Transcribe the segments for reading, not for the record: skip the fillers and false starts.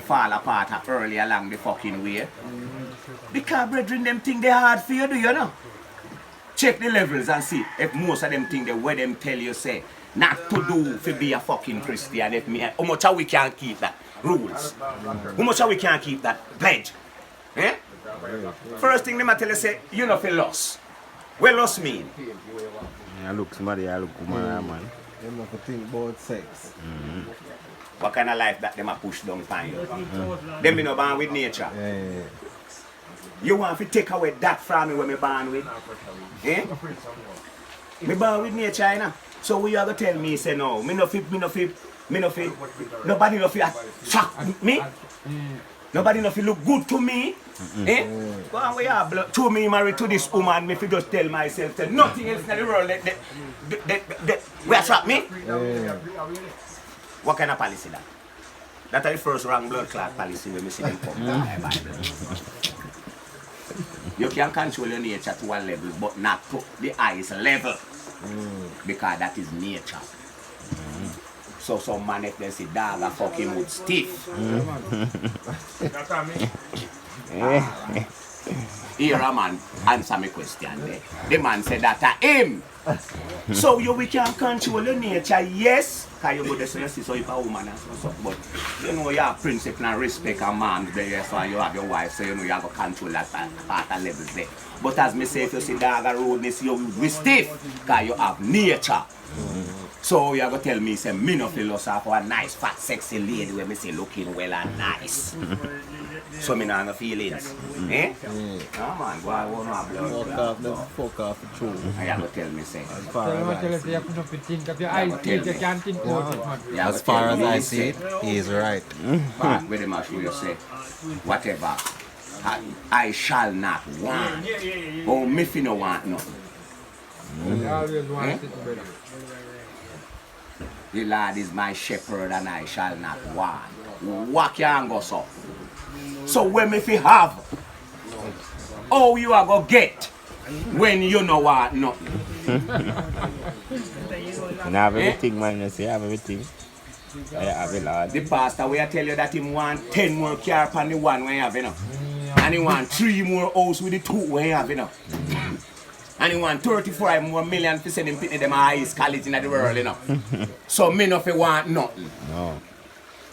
fall apart early along the fucking way. Because brethren, them think they hard for you, do you know? Check the levels and see if most of them think the way them tell you say not to do to be a fucking Christian. If me, how much we can keep that rules? How much we can keep that pledge? Eh? First thing they might tell you say, you know feel lost. What lost mean? I look somebody, I look woman, man. Them have to think about sex. What kind of life that them a push down on you? Them be no born with nature. Yeah. You want to take away that from me when me born with? Eh? Me born with nature, you know? So what you are going to tell me, say no, me no fit, nobody no fit shock me? Nobody no fit look good to me? Eh? Go on, we are blood. To me married to this woman, me fi just tell myself, say nothing else in the world that we attract me? What kind of policy that? That's the first wrong blood clot policy when we see them come in the Bible. You can control your nature to one level, but not to the highest level. Because that is nature. So some man if they see dog a fucking wood stiff. Here a man answer me question there. The man said that a him. So we can control your nature, yes. Because you go to see so if a woman and so, but you know you have principle and respect a man there, so you have your wife, so you know you have to control that part of levels there. But as me say, if you see dog a road, me see you be stiff, because you have nature. So you are going to tell me, say, me no feel lost for a nice, fat, sexy lady where me say looking well and nice. So me no have no feelings. Eh? No man, go on have blood. Fuck off the truth. You are going to tell me, say. As far as I see it, he is right. But with him, you say, whatever, I shall not want. Oh, me fi no want nothing. The Lord is my shepherd and I shall not want. What can go so? So when me fi have, oh you are go get when you know want nothing. You have everything, man. You say you have everything. I have it, Lord. The pastor will tell you that he want 10 more car upon the one when you have, you know. And he want 3 more house with the 2 when you have, you know. And he want 34 more million to send him to them highest college in the world, you know. So me no fi want nothing. No.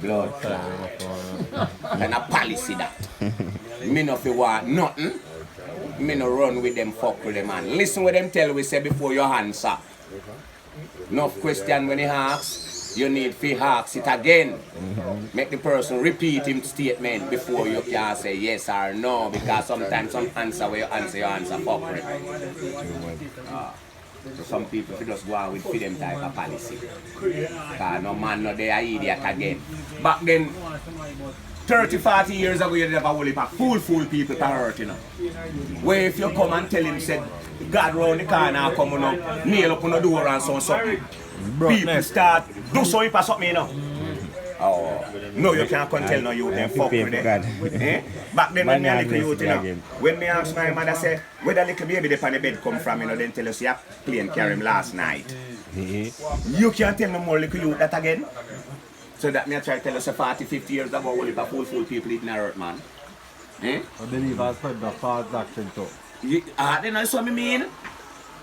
Blood clot. And a policy that. Me no fi want nothing. Me no run with them, fuck with them, man. Listen what them tell we say before you answer. Enough question when he asks, you need to ask it again. Make the person repeat him statement before you can say yes or no, because sometimes some answer where you answer fuck with it. So some people just go out with them type of policy. Because no man no they are idiot again. Back then 30, 40 years ago, you never will fool people to hurt, you know. Where if you come and tell him, said, God round the corner coming up, nail up on the door and so something. People start, do something for something, you know. Oh, no, you can't come tell no youth and fuck with them. Eh? Back then when me a little youth, you know, when me ask my mother, say, where the little baby up on the bed come from, you know, then tell us, yeah, plane carry him last night. You can't tell me more little youth that again. So that me I try to tell us 40, 50 years ago, only for full people eating the earth, man. Eh? I believe I spread the false doctrine too. Then that's what I mean.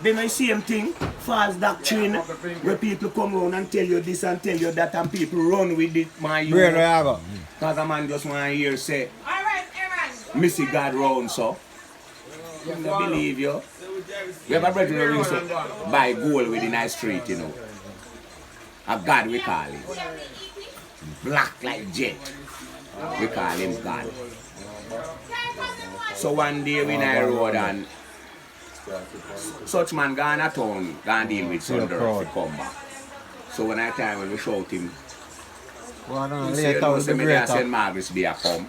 Then I same thing, false doctrine, where people come around and tell you this and tell you that, and people run with it, my youth. Because a man just want to hear say, Missy God round, so. I don't believe you. We have a brother who rings up by gold within our street, you know. A God we call him. Black like jet. We call him God. So one day we in a road and such man gone a town, gone deal with some dirt to come back. So when I time when we shout him, he say, you know, say me there St. Margaret's Day a come.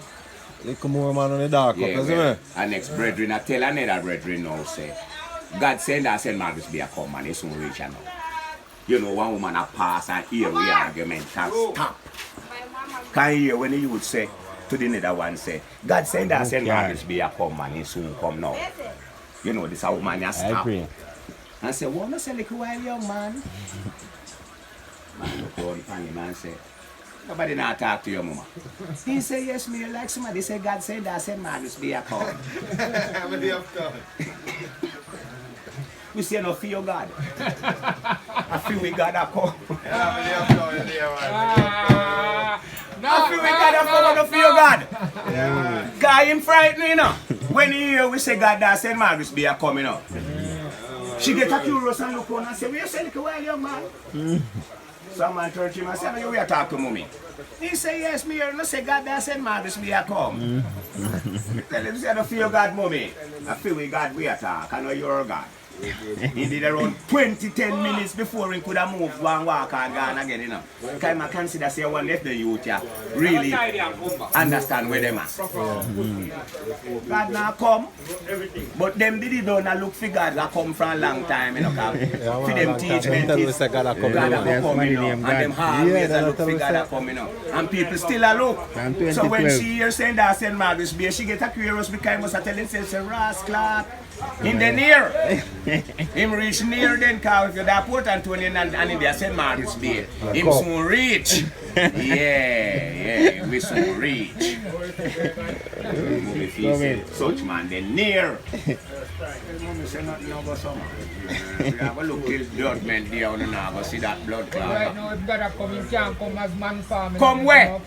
Little more man on the dark up, isn't it? And next brethren I tell another brethren now say, God send us St. Margaret's Day a come and it's soon reach now. You know, one woman a pass and hear we argument and stop. Can you hear when the youth say to the other one say, God send us St. Margaret's Day a come and he soon come now. You know, this a woman a stop. And say, what well, say little while young man? Man look down upon him and say, Nobody not talk to your mama. He say, yes, me like somebody say, God said that, said Magnus be a call. We say no fear God. I feel we God a come. I feel we God a come, no fear God. God him frightened, you know. When he hear we say God that said Magnus be a coming up. She get a curious and look on and say, where you say, look away, young man? Some man touch him and say, no, you will talk to mommy. He say, yes, me here. No say, God, that said, Magnus, me a come. Tell him, say, I don't feel God, mommy. I feel with God, we a talk. I know you're God. He did around 10 minutes before he could have moved one walk and gone again, you know. Because I consider, say, one left the youth, yeah, really understand where them are. God now come, but them did don't look for God that come from a long time, you know, for them teachment is God that come, you know, and them always look for God that come, you know. And people still a look. So when she hears saying that St. Margaret's Bay, she get a curious because he must have tell himself, say, rascal, in the near. Him reach near then, because if you're that Port Antonian and in the St. Margaret's Bay, him soon reach. Yeah, we soon reach. Such man, then near. Mommy say nothing about summer. We have a look till blood men there on the now, see that blood clot. Right now, if God come, he can't come as man farm. Come where?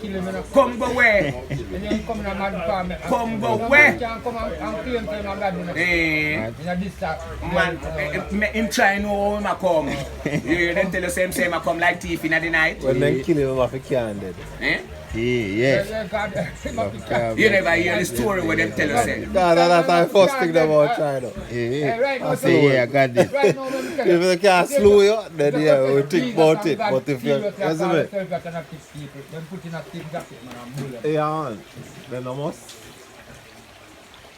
Come go where? Come in a man farm. Come go where? He can't come and claim to him and God. Man, him try know him a come. You then tell the same I come like thief in the night. When they kill him off, he can't dead. Eh? Yes. You never hear the story where them tell us it. That's the first thing they want to try though. I say, yeah, I got this. If they can't slow you, then yeah, we think about it. But if you, isn't it? Yeah, then I must.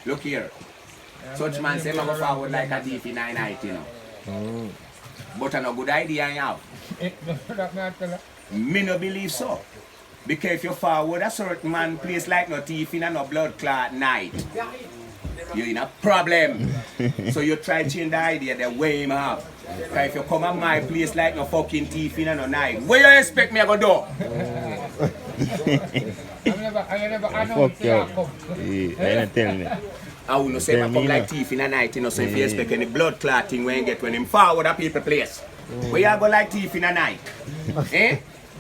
Look here. Such man say, I go forward like a thief in the night, you know. But a no good idea I have. Me no believe so. Because if you forward a certain man place like no thief in a no blood clot night, you're in a problem. So you try to change the idea the way him have. Because if you come at my place like no fucking thief in a no night, what you expect me to go do? I Fuck you. Yeah, tell me. I will not say I come like thief in a night, you know, so if you expect any blood clotting when you get when him forward a people place. Where you go like thief in a night? Eh?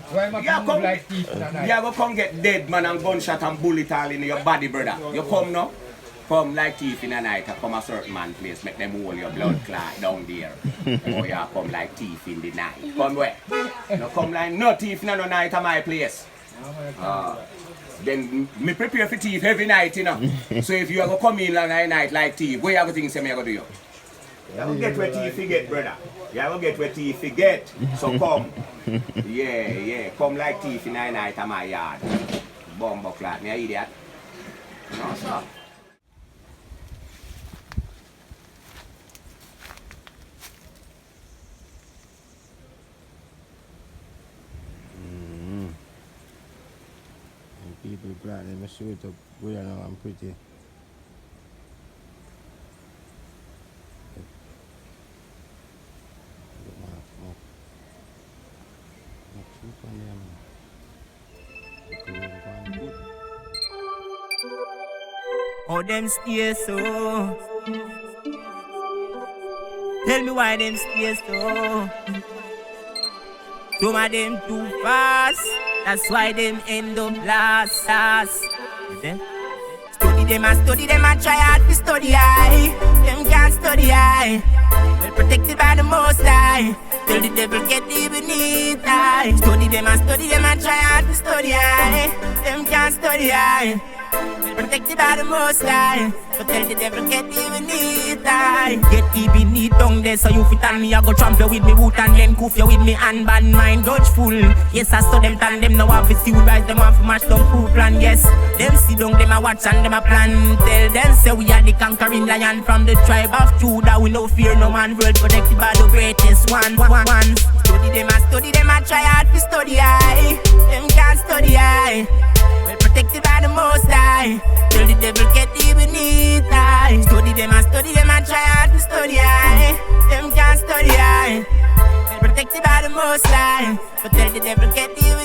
Why am I come like thief in a night? You go come get dead man and gunshot and bullet all in your body, brother. You come now? Come like thief in a night, come a certain man place, make them hold your blood clot down there. Or you come like thief in the night. Come where? You come like no thief in a night at my place. Then me prepare for thief every night, you know. So if you ever come in long night like thief, what you ever think say me I go do you? You ever get where thief you get, brother? You ever get where thief you get? So come. Yeah, come like thief in the night at my yard. Bumbo clot, me a idiot. No, sir. People plan, let me show it up. We are now, I'm pretty. Oh, them stay so. Tell me why them stay so. Some of them too fast. That's why them end up last. Study them and try hard to study high. Them can't study high. Well protected by the Most High. Till the devil get even it high. Study them and try hard to study high. Them can't study high. Protected by the Most High. So tell the devil get even it high. Get even it down there so you fit and me I go trample with me boot and then goof you with me and bad mind dodgeful. Yes I saw them tan them now have to see who rise them want to mash down food plan. Yes them sit down them a watch and them a plan. Tell them say we are the conquering lion from the tribe of Judah. We no fear no man, world protected by the greatest one. Study them a try hard to study high. Them can't study high. Well protected by the Most High. Till the devil get even it high. Study them and try hard to study high. Them can't study high. Well protected by the Most High. So tell the devil get even